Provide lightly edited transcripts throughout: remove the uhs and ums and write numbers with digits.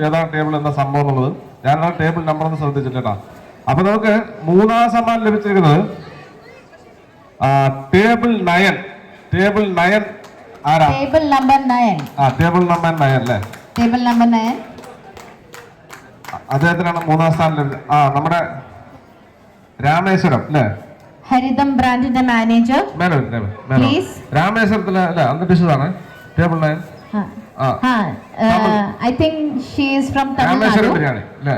ഏതാണ് ടേബിൾ എന്താ സംഭവം എന്നുള്ളത്. ഞാനാണ് ടേബിൾ നമ്പർ ഒന്ന് ശ്രദ്ധിച്ചിട്ടാ. അപ്പൊ നമുക്ക് മൂന്നാം സമ്മാനം ലഭിച്ചിരിക്കുന്നത് ടേബിൾ 9. ടേബിൾ 9 ആരാ? Table number 9. ടേബിൾ നമ്പർ 9 അല്ലേ? ടേബിൾ നമ്പർ 9 അദ്ദേഹത്തിനാണ് മൂന്നാം സ്ഥാനം ലഭിച്ചത്. നമ്മുടെ രാമേശ്വരം അല്ലേ? ഹരിതം ബ്രാൻഡിന്റെ മാനേജർ രാമേശ്വരത്തിലെ അല്ലേ? അന്ന് ഡിഷാണ് table 9. I think she is from Rameswaram biryani അല്ലേ?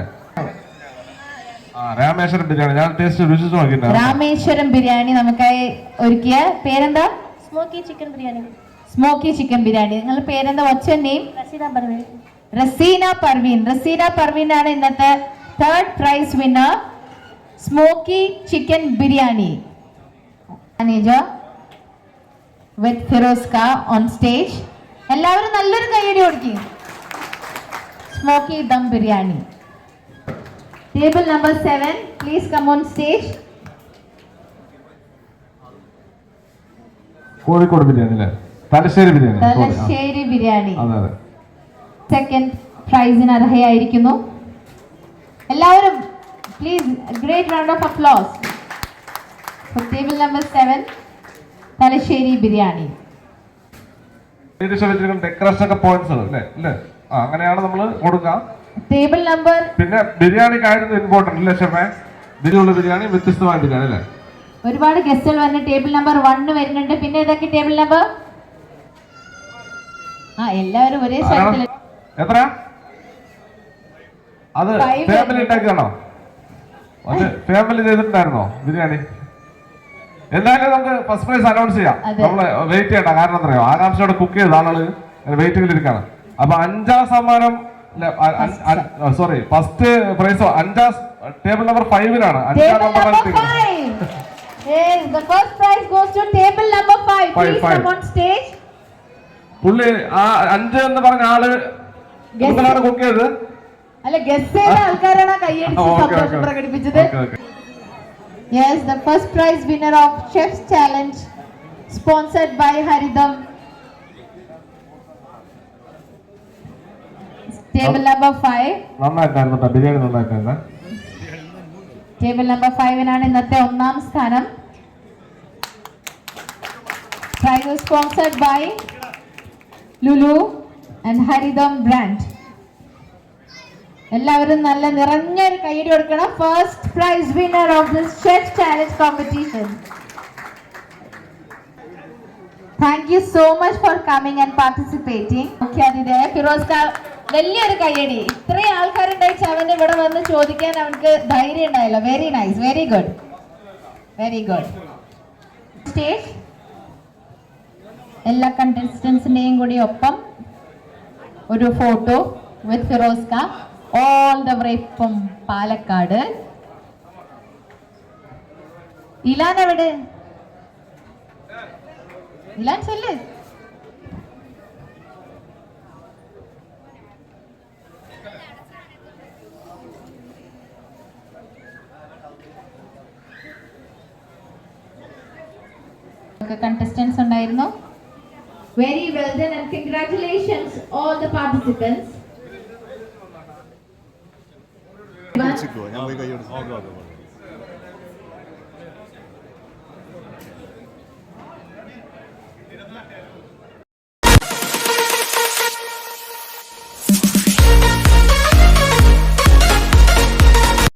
രാമേശ്വരം ബിരിയാണി ഞാൻ ടേസ്റ്റ് രുചിച്ചു നോക്കിയിട്ടുണ്ട്. രാമേശ്വരം ബിരിയാണി നമുക്കായി ഒരുക്കിയ പേരെന്താ? Smoky chicken biryani. Smoky chicken biryani. നിങ്ങളുടെ പേരെന്താ? What's your name? Raseena Parveen. Raseena Parveen ആണ് ഇന്നത്തെ third prize winner. Smoky chicken biryani. Manager with Firoz ക ഓൺ സ്റ്റേജ്. എല്ലാവരും നല്ലൊരു കൈയടി കൊടുക്കും. Smoky dum biryani. Table number 7 please come on stage. Kozhikode biryani അല്ലേ? തലശ്ശേരി ബിരിയാണി. തലശ്ശേരി ബിരിയാണി അതെ അതെ. സെക്കൻഡ് പ്രൈസിന് അർഹയായിരിക്കുന്നു. എല്ലാവരും please great round of applause for table number 7 Thalassery biryani. Decoration ഒക്കെ പോയിന്റ്സ് അല്ലേ? അല്ലേ? അങ്ങനെയാണ് നമ്മൾ കൊടുക്കാം. ടേബിൾ നമ്പർ പിന്നെ ബിരിയാണിക്കായിരുന്നു ഇമ്പോർട്ടന്റ് അല്ലേ ഷെഫേ? ഇതിലുള്ള ബിരിയാണി വ്യത്യസ്തമായ ബിരിയാണി അല്ലേ? ഒരുപാട് ഗസ്റ്റുകൾ വന്ന് ടേബിൾ നമ്പർ 1 വരുന്നുണ്ട്. പിന്നെ ഏതൊക്കെ ടേബിൾ നമ്പർ? എല്ലാവരും ഒരേ സ്ഥലത്തിൽ. എത്ര? അത് ഫാമിലി ഉണ്ടാക്കിയാണോ? അത് ഫാമിലി ചെയ്തിട്ടുണ്ടായിരുന്നോ ബിരിയാണി? എന്തായാലും നമുക്ക് ഫസ്റ്റ് പ്രൈസ് അനൗൺസ് ചെയ്യാം. നമ്മള് വെയിറ്റ് ചെയ്യണ്ട. കാരണം എത്രയോ ആകാംക്ഷയോടെ കുക്ക് ചെയ്ത ആളുകൾ വെയിറ്റിംഗിലിരിക്കാണ്. അപ്പൊ 5ാം സമ്മാനം സോറി ഫസ്റ്റ് പ്രൈസ് 5ാം ടേബിൾ നമ്പർ 5-നാണ്. 5ാം നമ്പർ പുള്ളി 5 എന്ന് പറഞ്ഞ ആള് കുക്ക് ചെയ്തത് അല്ല, ഗസ് ചെയ്ത ആൾക്കാരാണ് കൈയടിച്ച് സന്തോഷം പ്രകടിപ്പിച്ചത്. Yes, the first prize winner of Chef's Challenge sponsored by Haridam. Table number 5. നന്നായിട്ടായിരുന്നു ബിരിയാണി. നന്നായിട്ടായിരുന്നു. ടേബിൾ നമ്പർ 5-നാണ് ഇന്നത്തെ 1ാം സ്ഥാനം. Prize was sponsored by Lulu and Haridam brand. എല്ലാവരും നല്ല നിറഞ്ഞൊരു കൈയ്യടി കൊടുക്കണം. First prize winner of this chef challenge competition. Thank you so much for coming and participating. മുഖ്യാതിഥിയായ ഫിറോസ് ഖാൻ വലിയൊരു കൈയ്യടി. ഇത്രയും ആൾക്കാരുണ്ടായിട്ട് അവന്റെ ഇവിടെ വന്ന് ചോദിക്കാൻ അവർക്ക് ധൈര്യം ഉണ്ടായില്ല. Very nice, very good, very good. Stage എല്ലാ കണ്ടസ്റ്റൻസിന്റെയും കൂടി ഒപ്പം ഒരു photo with Firoz Khan all the way from Palakkad. ഇലാൻ എവിടെ? ഇലാൻ ചെല്ല്. contestants ഉണ്ടായിരുന്നു. Very well done and congratulations all the participants. ഞാൻ പോയി കൈ കൊടുത്തു.